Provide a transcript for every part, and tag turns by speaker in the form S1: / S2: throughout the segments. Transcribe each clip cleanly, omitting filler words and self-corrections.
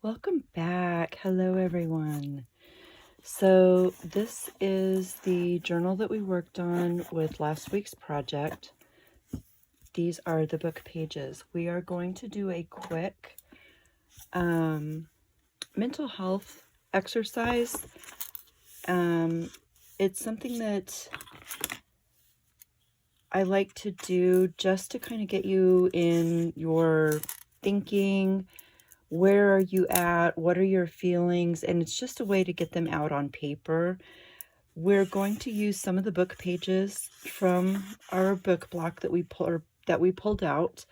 S1: Welcome back. Hello, everyone. So this is the journal that we worked on with last week's project. These are the book pages. We are going to do a quick mental health exercise. It's something that I like to do just to kind of get you in your thinking. Where are you at? What are your feelings? And it's just a way to get them out on paper. We're going to use some of the book pages from our book block that we pulled out,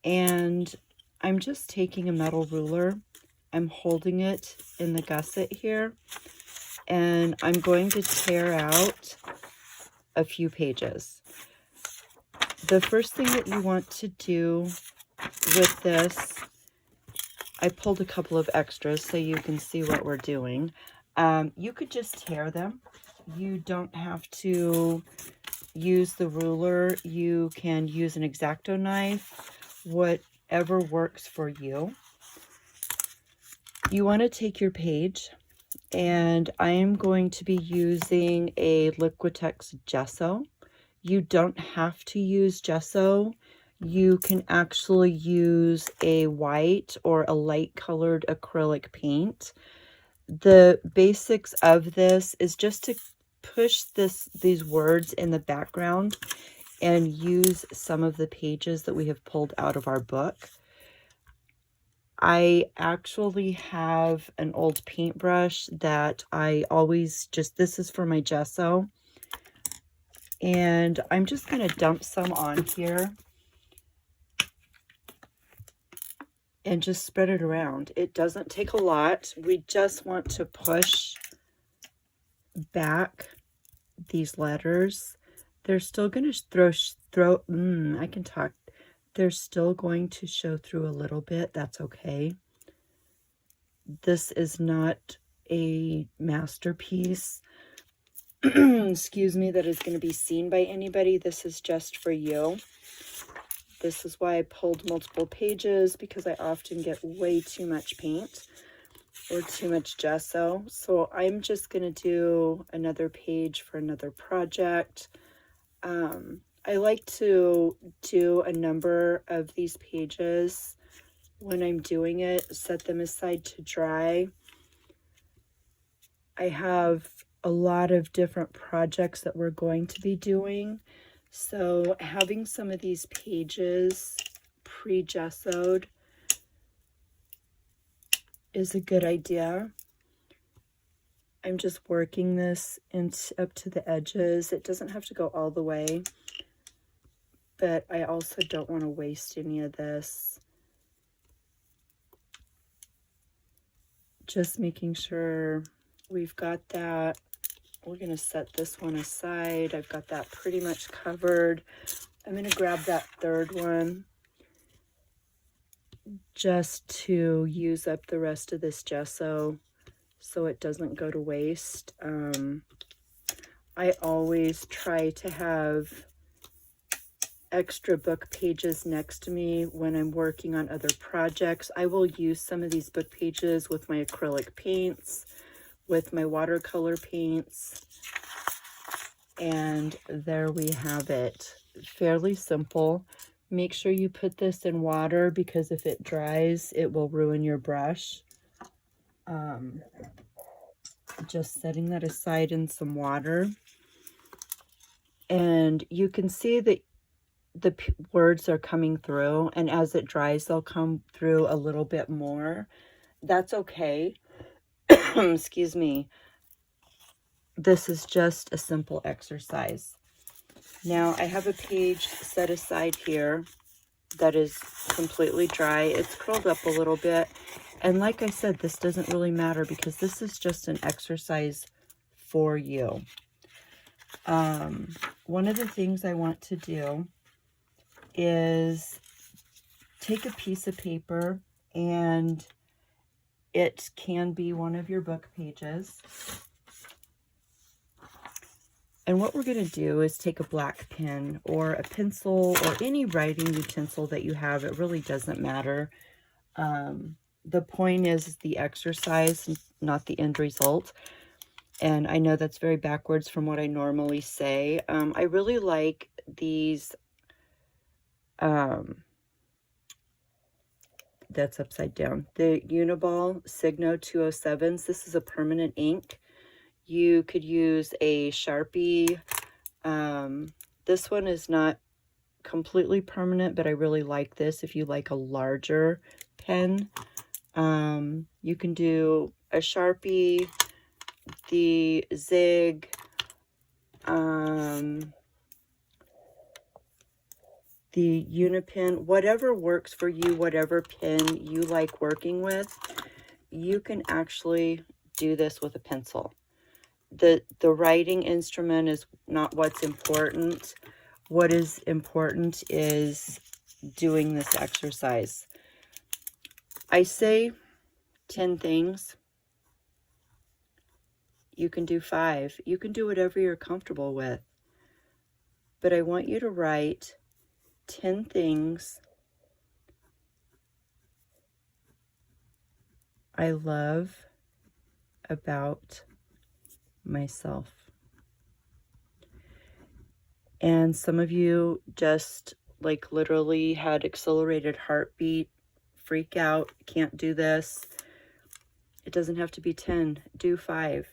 S1: and I'm just taking a metal ruler. I'm holding it in the gusset here, and I'm going to tear out a few pages. The first thing that you want to do with this, I pulled a couple of extras so you can see what we're doing. You could just tear them. You don't have to use the ruler. You can use an X-Acto knife, whatever works for you. You want to take your page, and I am going to be using a Liquitex gesso. You don't have to use gesso. You can actually use a white or a light colored acrylic paint. The basics of this is just to push these words in the background and use some of the pages that we have pulled out of our book. I actually have an old paintbrush that I always this is for my gesso. And I'm just going to dump some on here and just spread it around. It doesn't take a lot. We just want to push back these letters. They're still going to I can talk. They're still going to show through a little bit. That's okay. This is not a masterpiece, excuse me, that is going to be seen by anybody. This is just for you. This is why I pulled multiple pages, because I often get way too much paint or too much gesso. So I'm just going to do another page for another project. I like to do a number of these pages when I'm doing it, set them aside to dry. I have a lot of different projects that we're going to be doing. So having some of these pages pre-gessoed is a good idea. I'm just working this up to the edges. It doesn't have to go all the way, but I also don't want to waste any of this. Just making sure we've got that. We're going to set this one aside. I've got that pretty much covered. I'm going to grab that third one just to use up the rest of this gesso so it doesn't go to waste. I always try to have extra book pages next to me when I'm working on other projects. I will use some of these book pages with my acrylic paints, with my watercolor paints, and there we have it. Fairly simple. Make sure you put this in water, because if it dries, it will ruin your brush. Just setting that aside in some water, and you can see that the words are coming through, and as it dries, they'll come through a little bit more. That's okay. Excuse me. This is just a simple exercise. Now I have a page set aside here that is completely dry. It's curled up a little bit, and like I said, this doesn't really matter because this is just an exercise for you. One of the things I want to do is take a piece of paper, and it can be one of your book pages. And what we're going to do is take a black pen or a pencil or any writing utensil that you have. It really doesn't matter. The point is the exercise, not the end result. And I know that's very backwards from what I normally say. I really like these, that's upside down, the Uniball Signo 207s. This is a permanent ink. You could use a Sharpie. This one is not completely permanent, but I really like this if you like a larger pen. You can do a Sharpie, the Zig, the Unipen, whatever works for you, whatever pen you like working with, you can actually do this with a pencil. The writing instrument is not what's important. What is important is doing this exercise. I say 10 things. You can do 5. You can do whatever you're comfortable with. But I want you to write 10 things I love about myself. And some of you just like literally had accelerated heartbeat, freak out, can't do this. It doesn't have to be 10, do 5.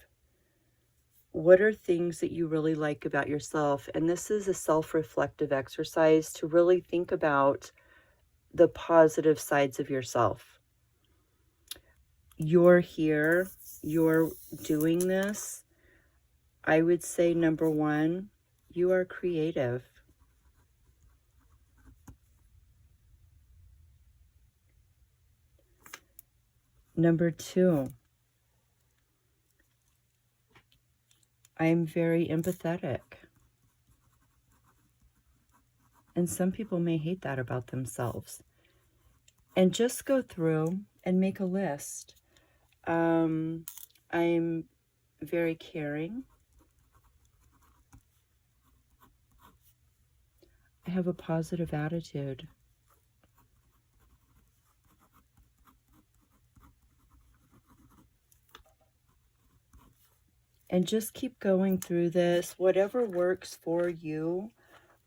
S1: What are things that you really like about yourself? And this is a self-reflective exercise to really think about the positive sides of yourself. You're here, you're doing this. I would say number 1, you are creative. Number 2, I'm very empathetic. And some people may hate that about themselves. And just go through and make a list. I'm very caring. I have a positive attitude. And just keep going through this, whatever works for you.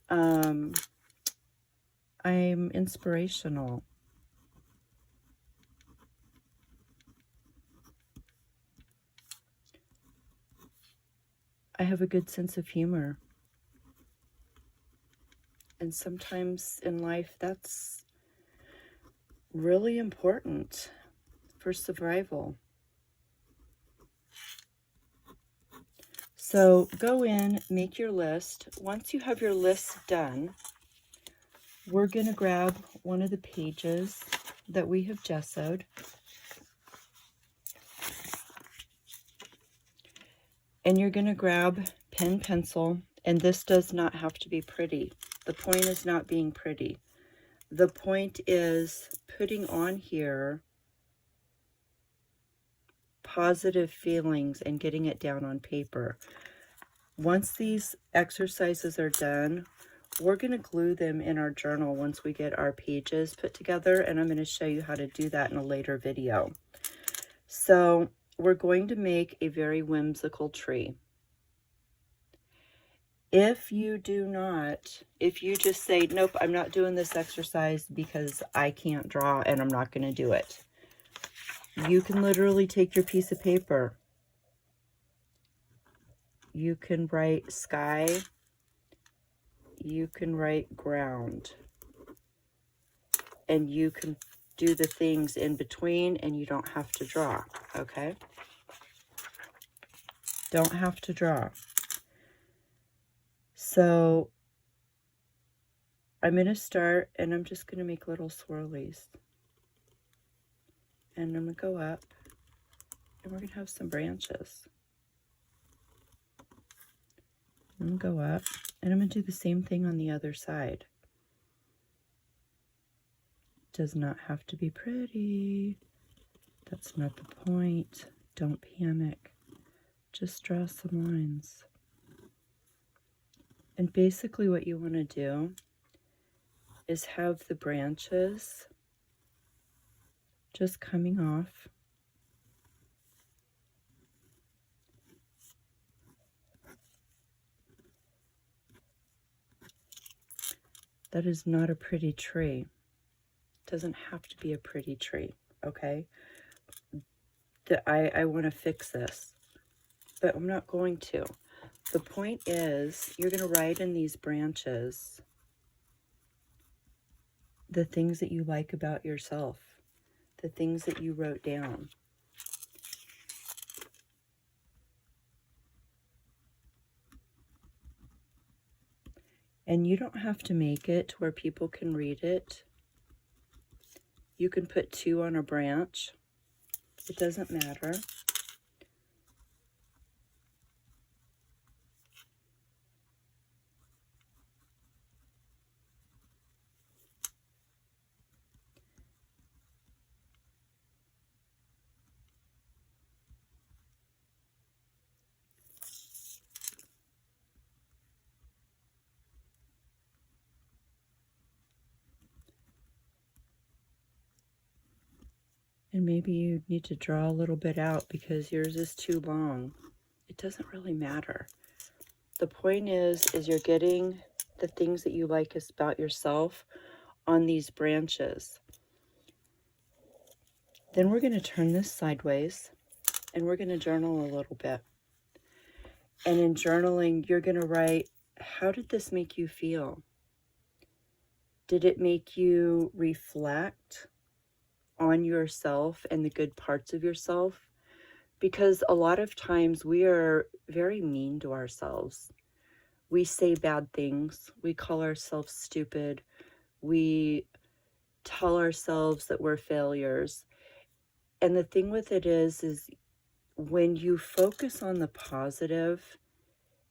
S1: I'm inspirational. I have a good sense of humor. And sometimes in life, that's really important for survival. So go in, make your list. Once you have your list done, we're going to grab one of the pages that we have gessoed. And you're going to grab pen, pencil, and this does not have to be pretty. The point is not being pretty. The point is putting on here positive feelings and getting it down on paper. Once these exercises are done, we're going to glue them in our journal once we get our pages put together, and I'm going to show you how to do that in a later video. So we're going to make a very whimsical tree. If you do not, if you just say, nope, I'm not doing this exercise because I can't draw and I'm not going to do it, you can literally take your piece of paper. You can write sky. You can write ground. And you can do the things in between and you don't have to draw, okay? Don't have to draw. So I'm going to start and I'm just going to make little swirlies. And I'm going to go up and we're going to have some branches. I'm going to go up and I'm going to do the same thing on the other side. Does not have to be pretty. That's not the point. Don't panic. Just draw some lines. And basically what you want to do is have the branches just coming off. That is not a pretty tree. It doesn't have to be a pretty tree, okay? I want to fix this, but I'm not going to. The point is, you're going to write in these branches the things that you like about yourself, the things that you wrote down. And you don't have to make it to where people can read it. You can put 2 on a branch. It doesn't matter. And maybe you need to draw a little bit out because yours is too long. It doesn't really matter. The point is you're getting the things that you like about yourself on these branches. Then we're going to turn this sideways and we're going to journal a little bit. And in journaling, you're going to write, how did this make you feel? Did it make you reflect on yourself and the good parts of yourself? Because a lot of times we are very mean to ourselves. We say bad things. We call ourselves stupid. We tell ourselves that we're failures. And the thing with it is when you focus on the positive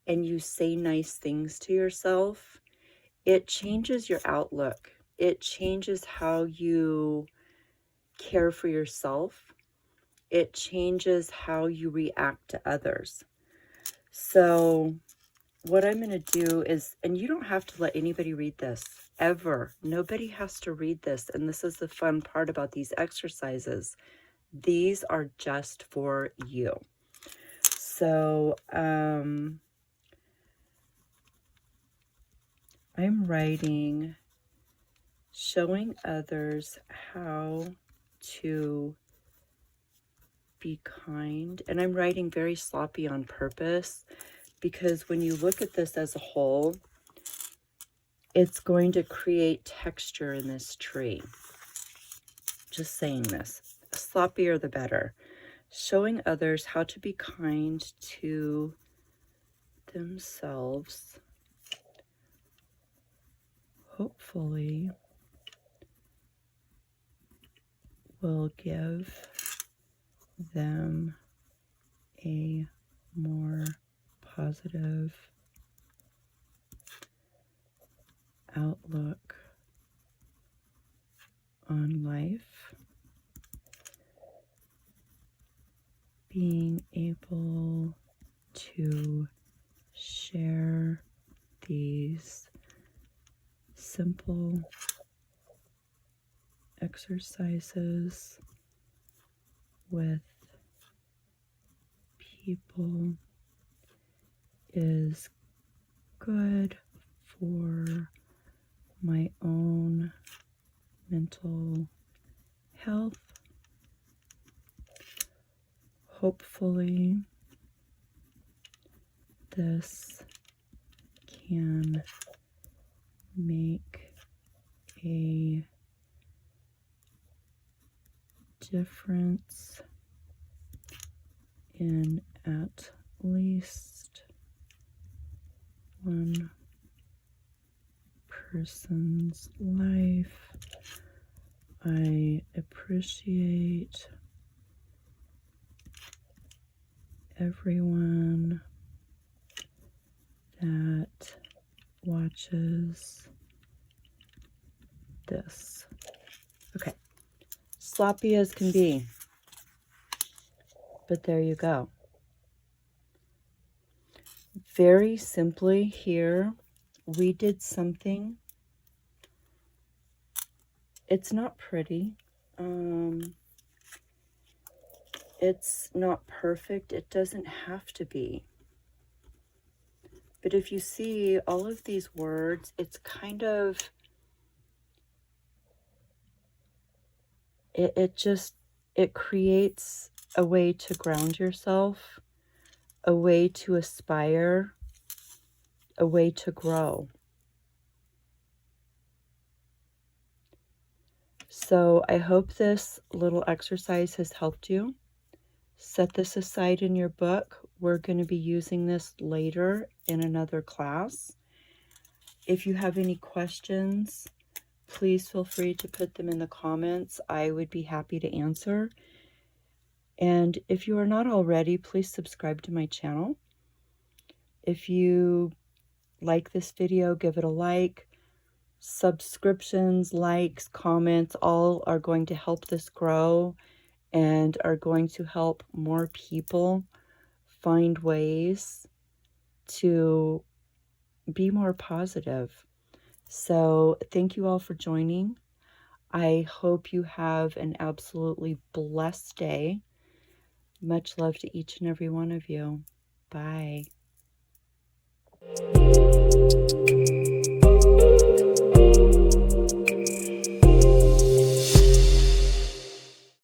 S1: and you say nice things to yourself, it changes your outlook. It changes how you care for yourself. It changes how you react to others. So what I'm going to do is, and you don't have to let anybody read this, ever. Nobody has to read this. And this is the fun part about these exercises. These are just for you. So I'm writing, showing others how to be kind. And I'm writing very sloppy on purpose because when you look at this as a whole, it's going to create texture in this tree. Just saying this. The sloppier the better. Showing others how to be kind to themselves. Hopefully will give them a more positive outlook on life. Being able to share these simple exercises with people is good for my own mental health. Hopefully, this can make a difference in at least one person's life. I appreciate everyone that watches this. Okay, sloppy as can be, but there you go. Very simply here, we did something. It's not pretty. It's not perfect. It doesn't have to be. But if you see all of these words, it's kind of, it creates a way to ground yourself, a way to aspire, a way to grow. So I hope this little exercise has helped you. Set this aside in your book. We're going to be using this later in another class. If you have any questions, please feel free to put them in the comments. I would be happy to answer. And if you are not already, please subscribe to my channel. If you like this video, give it a like. Subscriptions, likes, comments, all are going to help this grow and are going to help more people find ways to be more positive. So thank you all for joining. I hope you have an absolutely blessed day. Much love to each and every one of you. Bye.